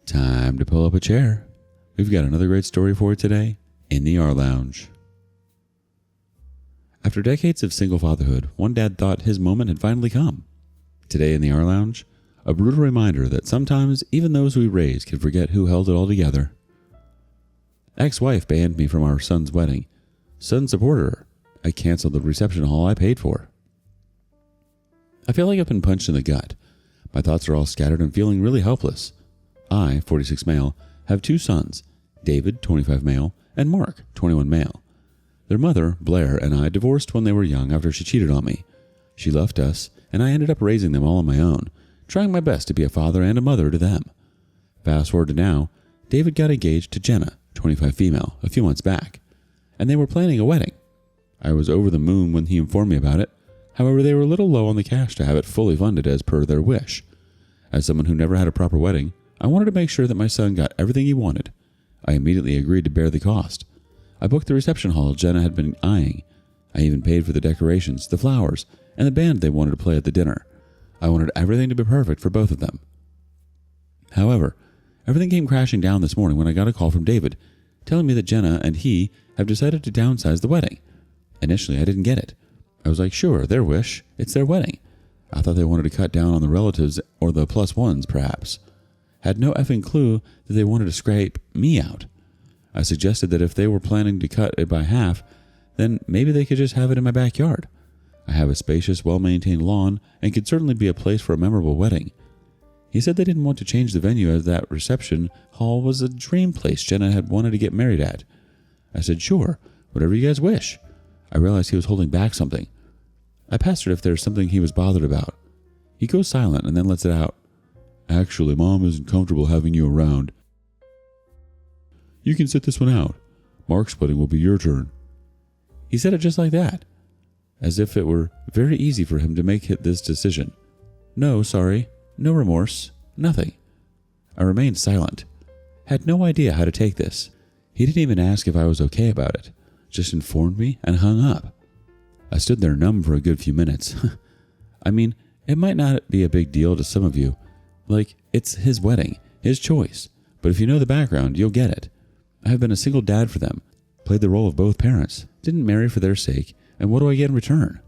Time to pull up a chair. We've got another great story for you today in the rLounge. After decades of single fatherhood, one dad thought his moment had finally come. Today in the rLounge, a brutal reminder that sometimes even those we raise can forget who held it all together. Ex-wife banned me from our son's wedding. Son supported her. I canceled the reception hall I paid for. I feel like I've been punched in the gut. My thoughts are all scattered and feeling really helpless. I, 46 male, have two sons, David, 25 male, and Mark, 21 male. Their mother, Blair, and I divorced when they were young after she cheated on me. She left us, and I ended up raising them all on my own, trying my best to be a father and a mother to them. Fast forward to now, David got engaged to Jenna, 25 female, a few months back, and they were planning a wedding. I was over the moon when he informed me about it. However, they were a little low on the cash to have it fully funded as per their wish. As someone who never had a proper wedding, I wanted to make sure that my son got everything he wanted. I immediately agreed to bear the cost. I booked the reception hall Jenna had been eyeing. I even paid for the decorations, the flowers, and the band they wanted to play at the dinner. I wanted everything to be perfect for both of them. However, everything came crashing down this morning when I got a call from David, telling me that Jenna and he have decided to downsize the wedding. Initially, I didn't get it. I was like, sure, their wish, it's their wedding. I thought they wanted to cut down on the relatives or the plus ones, perhaps. Had no effing clue that they wanted to scrape me out. I suggested that if they were planning to cut it by half, then maybe they could just have it in my backyard. I have a spacious, well-maintained lawn and could certainly be a place for a memorable wedding. He said they didn't want to change the venue as that reception hall was a dream place Jenna had wanted to get married at. I said, sure, whatever you guys wish. I realized he was holding back something. I pestered if there's something he was bothered about. He goes silent and then lets it out. Actually, Mom isn't comfortable having you around. You can sit this one out. Mark's wedding will be your turn. He said it just like that, as if it were very easy for him to make this decision. No, sorry, no remorse, nothing. I remained silent. Had no idea how to take this. He didn't even ask if I was okay about it, just informed me and hung up. I stood there numb for a good few minutes. I mean, it might not be a big deal to some of you. Like, it's his wedding, his choice. But if you know the background, you'll get it. I have been a single dad for them, played the role of both parents, didn't marry for their sake, and what do I get in return?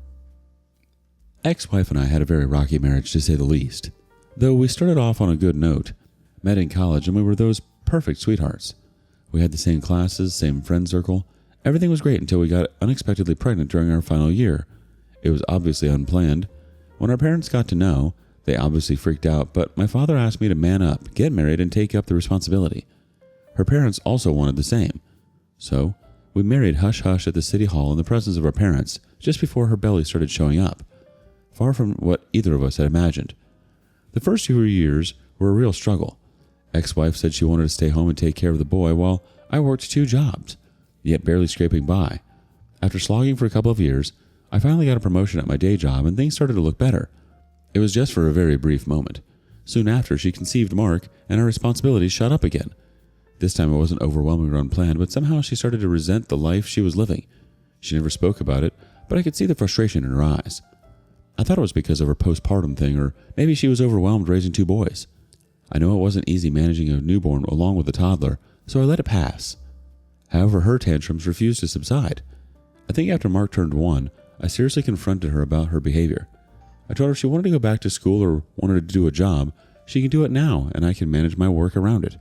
Ex-wife and I had a very rocky marriage, to say the least. Though we started off on a good note, met in college, and we were those perfect sweethearts. We had the same classes, same friend circle. Everything was great until we got unexpectedly pregnant during our final year. It was obviously unplanned. When our parents got to know, they obviously freaked out, but my father asked me to man up, get married, and take up the responsibility. Her parents also wanted the same. So, we married hush-hush at the city hall in the presence of our parents, just before her belly started showing up. Far from what either of us had imagined. The first few years were a real struggle. Ex-wife said she wanted to stay home and take care of the boy while I worked 2 jobs, yet barely scraping by. After slogging for a couple of years, I finally got a promotion at my day job and things started to look better. It was just for a very brief moment. Soon after, she conceived Mark, and her responsibilities shot up again. This time it wasn't overwhelming or unplanned, but somehow she started to resent the life she was living. She never spoke about it, but I could see the frustration in her eyes. I thought it was because of her postpartum thing, or maybe she was overwhelmed raising 2 boys. I know it wasn't easy managing a newborn along with a toddler, so I let it pass. However, her tantrums refused to subside. I think after Mark turned 1, I seriously confronted her about her behavior. I told her if she wanted to go back to school or wanted to do a job, she can do it now and I can manage my work around it.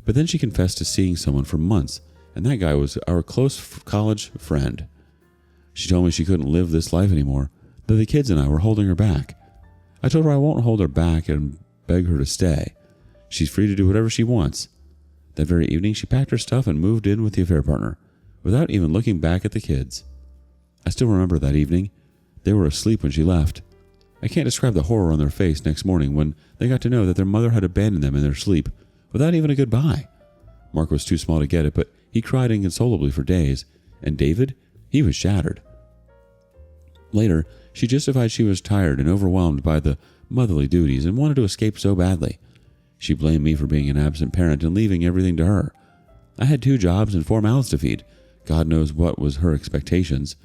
But then she confessed to seeing someone for months, and that guy was our close college friend. She told me she couldn't live this life anymore, that the kids and I were holding her back. I told her I won't hold her back and beg her to stay. She's free to do whatever she wants. That very evening, she packed her stuff and moved in with the affair partner, without even looking back at the kids. I still remember that evening. They were asleep when she left. I can't describe the horror on their face next morning when they got to know that their mother had abandoned them in their sleep, without even a goodbye. Mark was too small to get it, but he cried inconsolably for days, and David, he was shattered. Later, she justified she was tired and overwhelmed by the motherly duties and wanted to escape so badly. She blamed me for being an absent parent and leaving everything to her. I had 2 jobs and 4 mouths to feed. God knows what was her expectations.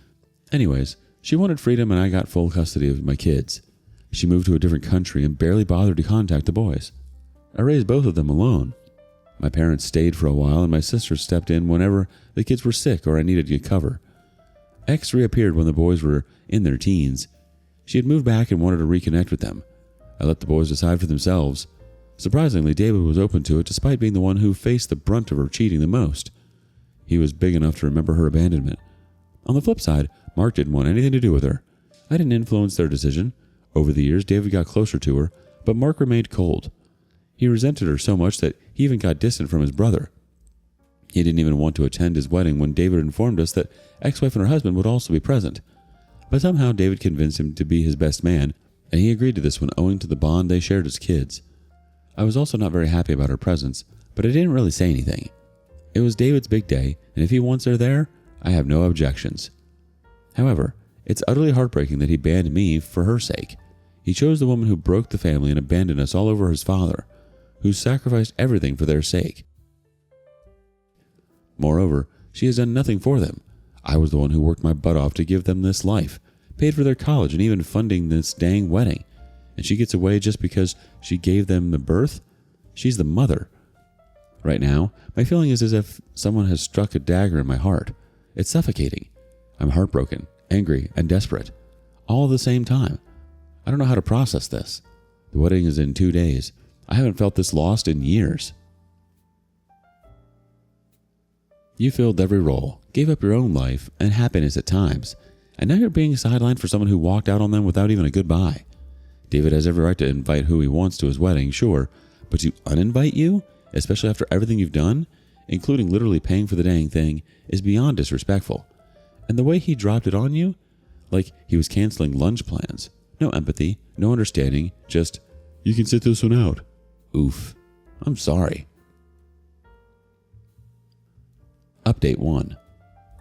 Anyways, she wanted freedom and I got full custody of my kids. She moved to a different country and barely bothered to contact the boys. I raised both of them alone. My parents stayed for a while, and my sister stepped in whenever the kids were sick or I needed to get cover. X reappeared when the boys were in their teens. She had moved back and wanted to reconnect with them. I let the boys decide for themselves. Surprisingly, David was open to it despite being the one who faced the brunt of her cheating the most. He was big enough to remember her abandonment. On the flip side, Mark didn't want anything to do with her. I didn't influence their decision. Over the years, David got closer to her, but Mark remained cold. He resented her so much that he even got distant from his brother. He didn't even want to attend his wedding when David informed us that ex-wife and her husband would also be present. But somehow David convinced him to be his best man, and he agreed to this one owing to the bond they shared as kids. I was also not very happy about her presence, but I didn't really say anything. It was David's big day, and if he wants her there, I have no objections. However, it's utterly heartbreaking that he banned me for her sake. He chose the woman who broke the family and abandoned us all over his father, who sacrificed everything for their sake. Moreover, she has done nothing for them. I was the one who worked my butt off to give them this life, paid for their college and even funding this dang wedding. And she gets away just because she gave them the birth? She's the mother. Right now, my feeling is as if someone has struck a dagger in my heart. It's suffocating. I'm heartbroken, angry, and desperate, all at the same time. I don't know how to process this. The wedding is in 2 days. I haven't felt this lost in years. You filled every role, gave up your own life and happiness at times, and now you're being sidelined for someone who walked out on them without even a goodbye. David has every right to invite who he wants to his wedding, sure, but to uninvite you, especially after everything you've done, including literally paying for the dang thing, is beyond disrespectful. And the way he dropped it on you, like he was canceling lunch plans. No empathy, no understanding, just, you can sit this one out. Oof. I'm sorry. Update 1.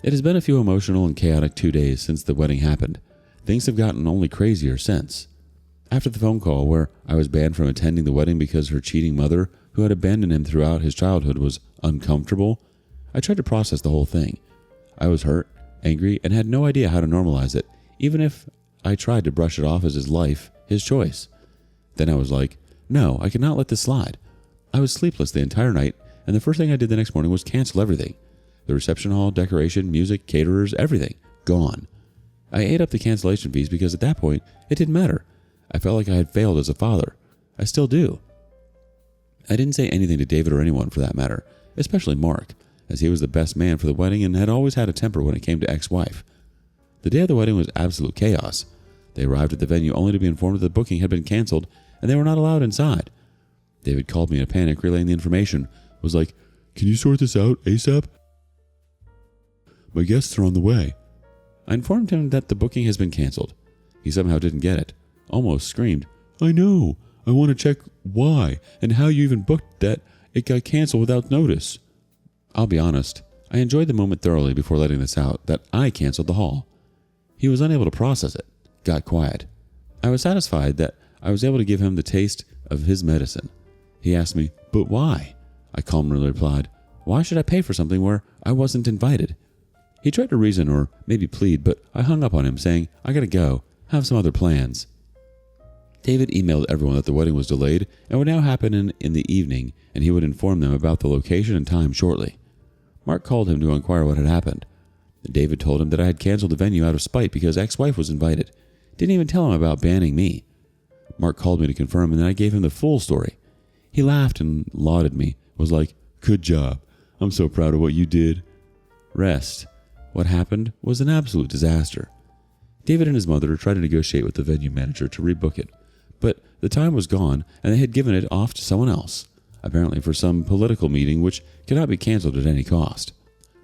It has been a few emotional and chaotic 2 days since the wedding happened. Things have gotten only crazier since. After the phone call where I was banned from attending the wedding because her cheating mother, who had abandoned him throughout his childhood, was uncomfortable, I tried to process the whole thing. I was hurt, angry, and had no idea how to normalize it, even if I tried to brush it off as his life, his choice. Then I was like, no, I cannot let this slide. I was sleepless the entire night, and the first thing I did the next morning was cancel everything. The reception hall, decoration, music, caterers, everything. Gone. I ate up the cancellation fees because at that point, it didn't matter. I felt like I had failed as a father. I still do. I didn't say anything to David or anyone for that matter, especially Mark, as he was the best man for the wedding and had always had a temper when it came to ex-wife. The day of the wedding was absolute chaos. They arrived at the venue only to be informed that the booking had been canceled and they were not allowed inside. David called me in a panic, relaying the information, was like, "Can you sort this out ASAP? My guests are on the way." I informed him that the booking has been canceled. He somehow didn't get it. Almost screamed, "I know. I want to check why and how you even booked that it got canceled without notice." I'll be honest. I enjoyed the moment thoroughly before letting this out that I canceled the hall. He was unable to process it. Got quiet. I was satisfied that I was able to give him the taste of his medicine. He asked me, "But why?" I calmly replied, "Why should I pay for something where I wasn't invited?" He tried to reason or maybe plead, but I hung up on him saying, "I gotta go. Have some other plans." David emailed everyone that the wedding was delayed and would now happen in the evening, and he would inform them about the location and time shortly. Mark called him to inquire what had happened. David told him that I had canceled the venue out of spite because ex-wife was invited. Didn't even tell him about banning me. Mark called me to confirm, and then I gave him the full story. He laughed and lauded me, was like, "Good job. I'm so proud of what you did." Rest. What happened was an absolute disaster. David and his mother tried to negotiate with the venue manager to rebook it, but the time was gone and they had given it off to someone else, apparently for some political meeting which cannot be canceled at any cost.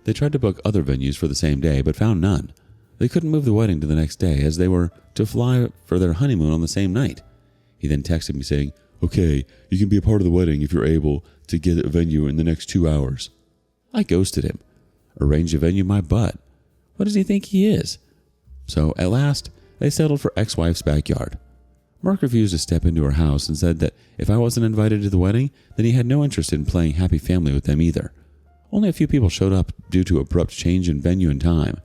They tried to book other venues for the same day but found none. They couldn't move the wedding to the next day as they were to fly for their honeymoon on the same night. He then texted me saying, "Okay, you can be a part of the wedding if you're able to get a venue in the next 2 hours." I ghosted him. Arranged a venue my butt. What does he think he is? So, at last, they settled for ex-wife's backyard. Mark refused to step into her house and said that if I wasn't invited to the wedding, then he had no interest in playing happy family with them either. Only a few people showed up due to abrupt change in venue and time.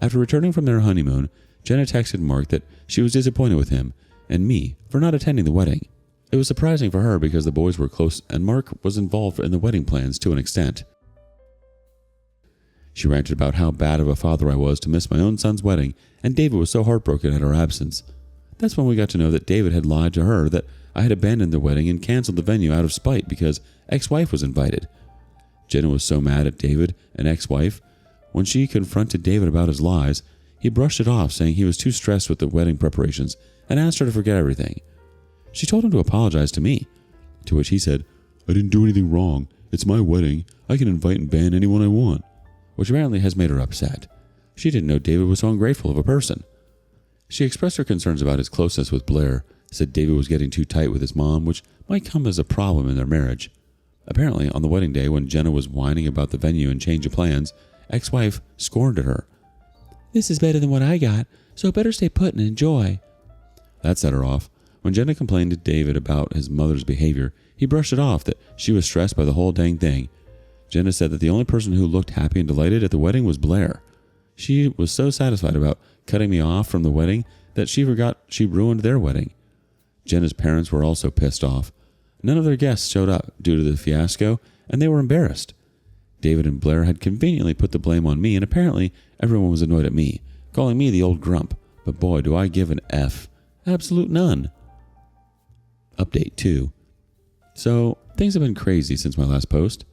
After returning from their honeymoon, Jenna texted Mark that she was disappointed with him and me for not attending the wedding. It was surprising for her because the boys were close and Mark was involved in the wedding plans to an extent. She ranted about how bad of a father I was to miss my own son's wedding, and David was so heartbroken at our absence. That's when we got to know that David had lied to her that I had abandoned the wedding and canceled the venue out of spite because ex-wife was invited. Jenna was so mad at David and ex-wife. When she confronted David about his lies, he brushed it off, saying he was too stressed with the wedding preparations and asked her to forget everything. She told him to apologize to me, to which he said, "I didn't do anything wrong. It's my wedding. I can invite and ban anyone I want," which apparently has made her upset. She didn't know David was so ungrateful of a person. She expressed her concerns about his closeness with Blair, said David was getting too tight with his mom, which might come as a problem in their marriage. Apparently, on the wedding day, when Jenna was whining about the venue and change of plans, ex-wife scorned at her. "This is better than what I got, so better stay put and enjoy." That set her off. When Jenna complained to David about his mother's behavior, he brushed it off that she was stressed by the whole dang thing. Jenna said that the only person who looked happy and delighted at the wedding was Blair. She was so satisfied about cutting me off from the wedding that she forgot she ruined their wedding. Jenna's parents were also pissed off. None of their guests showed up due to the fiasco, and they were embarrassed. David and Blair had conveniently put the blame on me, and apparently everyone was annoyed at me, calling me the old grump. But boy, do I give an F. Absolute none. Update 2. So, things have been crazy since my last post.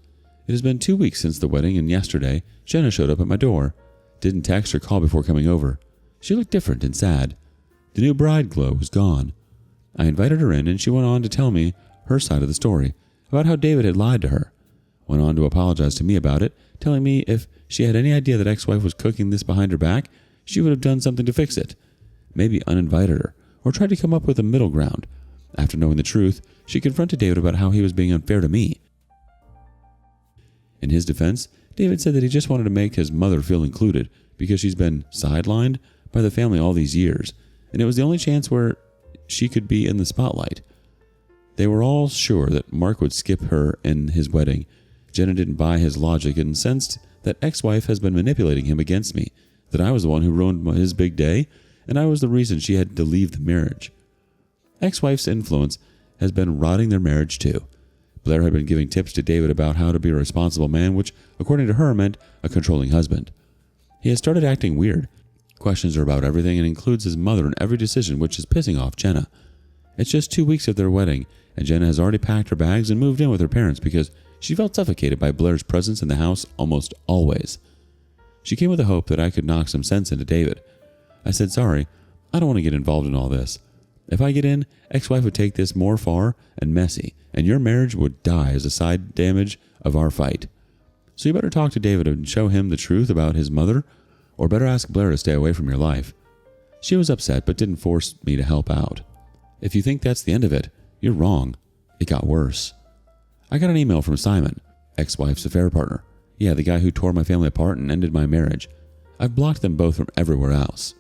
It has been 2 weeks since the wedding, and yesterday, Jenna showed up at my door. Didn't text or call before coming over. She looked different and sad. The new bride glow was gone. I invited her in, and she went on to tell me her side of the story, about how David had lied to her. Went on to apologize to me about it, telling me if she had any idea that ex-wife was cooking this behind her back, she would have done something to fix it. Maybe uninvited her, or tried to come up with a middle ground. After knowing the truth, she confronted David about how he was being unfair to me. In his defense, David said that he just wanted to make his mother feel included because she's been sidelined by the family all these years, and it was the only chance where she could be in the spotlight. They were all sure that Mark would skip her in his wedding. Jenna didn't buy his logic and sensed that ex-wife has been manipulating him against me, that I was the one who ruined his big day, and I was the reason she had to leave the marriage. Ex-wife's influence has been rotting their marriage too. Blair had been giving tips to David about how to be a responsible man, which, according to her, meant a controlling husband. He has started acting weird. Questions her about everything and includes his mother in every decision, which is pissing off Jenna. It's just 2 weeks of their wedding, and Jenna has already packed her bags and moved in with her parents because she felt suffocated by Blair's presence in the house almost always. She came with the hope that I could knock some sense into David. I said, "Sorry, I don't want to get involved in all this. If I get in, ex-wife would take this more far and messy, and your marriage would die as a side damage of our fight. So you better talk to David and show him the truth about his mother, or better ask Blair to stay away from your life." She was upset but didn't force me to help out. If you think that's the end of it, you're wrong. It got worse. I got an email from Simon, ex-wife's affair partner. Yeah, the guy who tore my family apart and ended my marriage. I've blocked them both from everywhere else.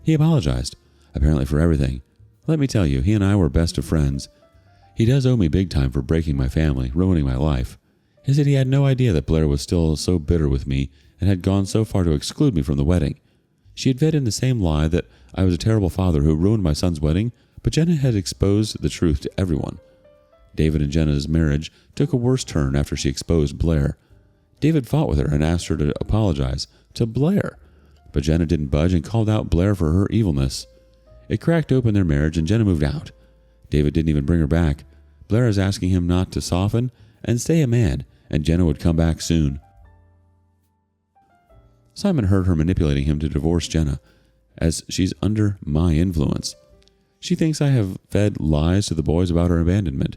He apologized, apparently for everything. Let me tell you, he and I were best of friends. He does owe me big time for breaking my family, ruining my life. He said he had no idea that Blair was still so bitter with me and had gone so far to exclude me from the wedding. She had fed in the same lie that I was a terrible father who ruined my son's wedding, but Jenna had exposed the truth to everyone. David and Jenna's marriage took a worse turn after she exposed Blair. David fought with her and asked her to apologize to Blair, but Jenna didn't budge and called out Blair for her evilness. It cracked open their marriage and Jenna moved out. David didn't even bring her back. Blair is asking him not to soften and stay a man, and Jenna would come back soon. Simon heard her manipulating him to divorce Jenna, as she's under my influence. She thinks I have fed lies to the boys about her abandonment.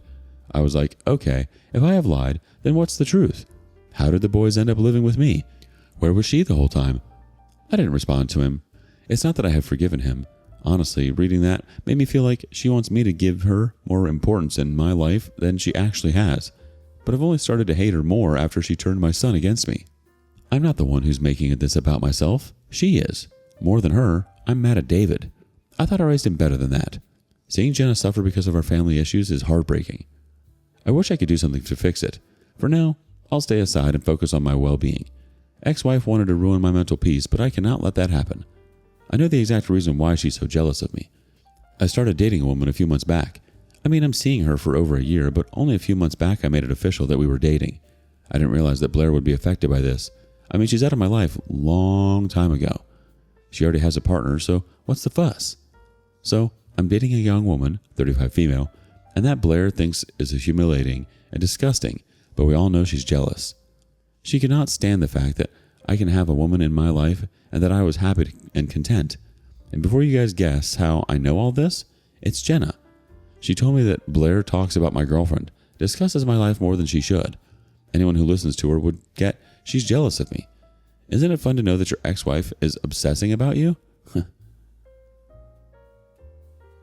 I was like, okay, if I have lied, then what's the truth? How did the boys end up living with me? Where was she the whole time? I didn't respond to him. It's not that I have forgiven him. Honestly, reading that made me feel like she wants me to give her more importance in my life than she actually has. But I've only started to hate her more after she turned my son against me. I'm not the one who's making this about myself. She is. More than her, I'm mad at David. I thought I raised him better than that. Seeing Jenna suffer because of our family issues is heartbreaking. I wish I could do something to fix it. For now, I'll stay aside and focus on my well-being. Ex-wife wanted to ruin my mental peace, but I cannot let that happen. I know the exact reason why she's so jealous of me. I started dating a woman a few months back. I mean, I'm seeing her for over a year, but only a few months back I made it official that we were dating. I didn't realize that Blair would be affected by this. I mean, she's out of my life long time ago. She already has a partner, so what's the fuss? So, I'm dating a young woman, 35 female, and that Blair thinks is humiliating and disgusting, but we all know she's jealous. She cannot stand the fact that I can have a woman in my life and that I was happy and content. And before you guys guess how I know all this, it's Jenna. She told me that Blair talks about my girlfriend, discusses my life more than she should. Anyone who listens to her would get she's jealous of me. Isn't it fun to know that your ex-wife is obsessing about you?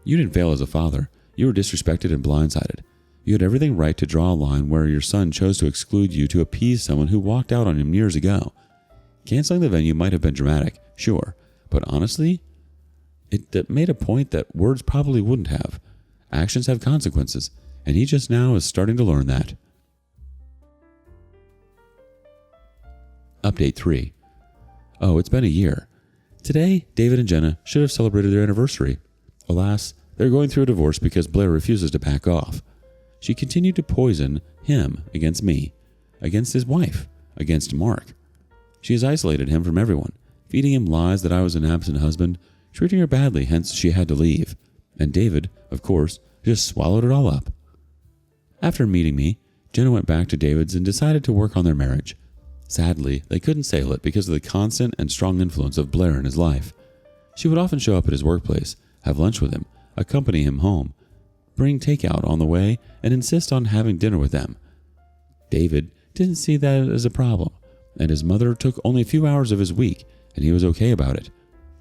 You didn't fail as a father. You were disrespected and blindsided. You had everything right to draw a line where your son chose to exclude you to appease someone who walked out on him years ago. Canceling the venue might have been dramatic, sure, but honestly, it made a point that words probably wouldn't have. Actions have consequences, and he just now is starting to learn that. Update 3. Oh, it's been a year. Today, David and Jenna should have celebrated their anniversary. Alas, they're going through a divorce because Blair refuses to back off. She continued to poison him against me, against his wife, against Mark. She has isolated him from everyone, feeding him lies that I was an absent husband, treating her badly, hence she had to leave. And David, of course, just swallowed it all up. After meeting me, Jenna went back to David's and decided to work on their marriage. Sadly, they couldn't sail it because of the constant and strong influence of Blair in his life. She would often show up at his workplace, have lunch with him, accompany him home, bring takeout on the way, and insist on having dinner with them. David didn't see that as a problem, and his mother took only a few hours of his week, and he was okay about it.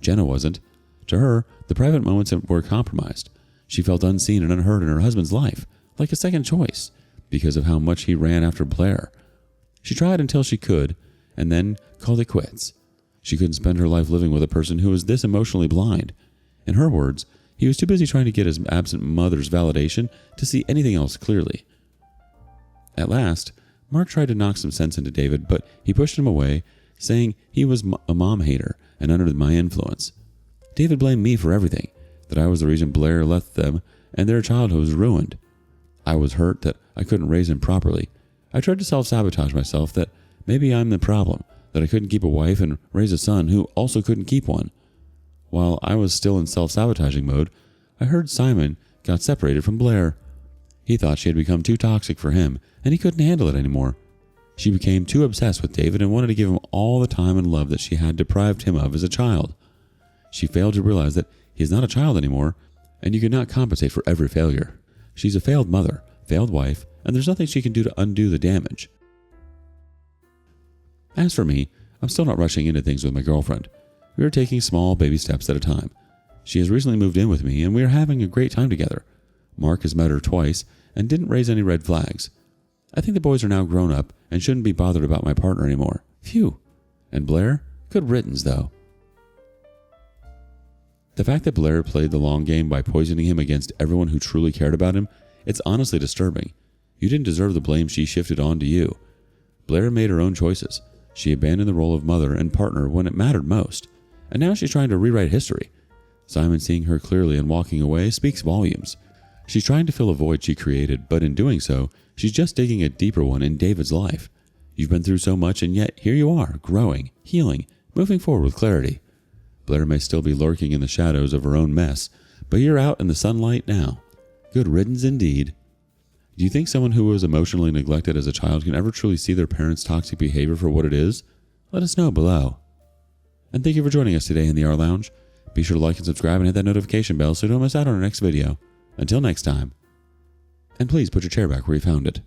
Jenna wasn't. To her, the private moments were compromised. She felt unseen and unheard in her husband's life, like a second choice, because of how much he ran after Blair. She tried until she could, and then called it quits. She couldn't spend her life living with a person who was this emotionally blind. In her words, he was too busy trying to get his absent mother's validation to see anything else clearly. At last, Mark tried to knock some sense into David, but he pushed him away, saying he was a mom hater and under my influence. David blamed me for everything, that I was the reason Blair left them and their childhood was ruined. I was hurt that I couldn't raise him properly. I tried to self-sabotage myself that maybe I'm the problem, that I couldn't keep a wife and raise a son who also couldn't keep one. While I was still in self-sabotaging mode, I heard Simon got separated from Blair. He thought she had become too toxic for him, and he couldn't handle it anymore. She became too obsessed with David and wanted to give him all the time and love that she had deprived him of as a child. She failed to realize that he is not a child anymore, and you cannot compensate for every failure. She's a failed mother, failed wife, and there's nothing she can do to undo the damage. As for me, I'm still not rushing into things with my girlfriend. We are taking small baby steps at a time. She has recently moved in with me, and we are having a great time together. Mark has met her twice and didn't raise any red flags. I think the boys are now grown up and shouldn't be bothered about my partner anymore. Phew. And Blair? Good riddance, though. The fact that Blair played the long game by poisoning him against everyone who truly cared about him, it's honestly disturbing. You didn't deserve the blame she shifted onto you. Blair made her own choices. She abandoned the role of mother and partner when it mattered most. And now she's trying to rewrite history. Simon seeing her clearly and walking away speaks volumes. She's trying to fill a void she created, but in doing so, she's just digging a deeper one in David's life. You've been through so much, and yet here you are, growing, healing, moving forward with clarity. Blair may still be lurking in the shadows of her own mess, but you're out in the sunlight now. Good riddance indeed. Do you think someone who was emotionally neglected as a child can ever truly see their parents' toxic behavior for what it is? Let us know below. And thank you for joining us today in the rLounge. Be sure to like and subscribe and hit that notification bell so you don't miss out on our next video. Until next time. And please put your chair back where you found it.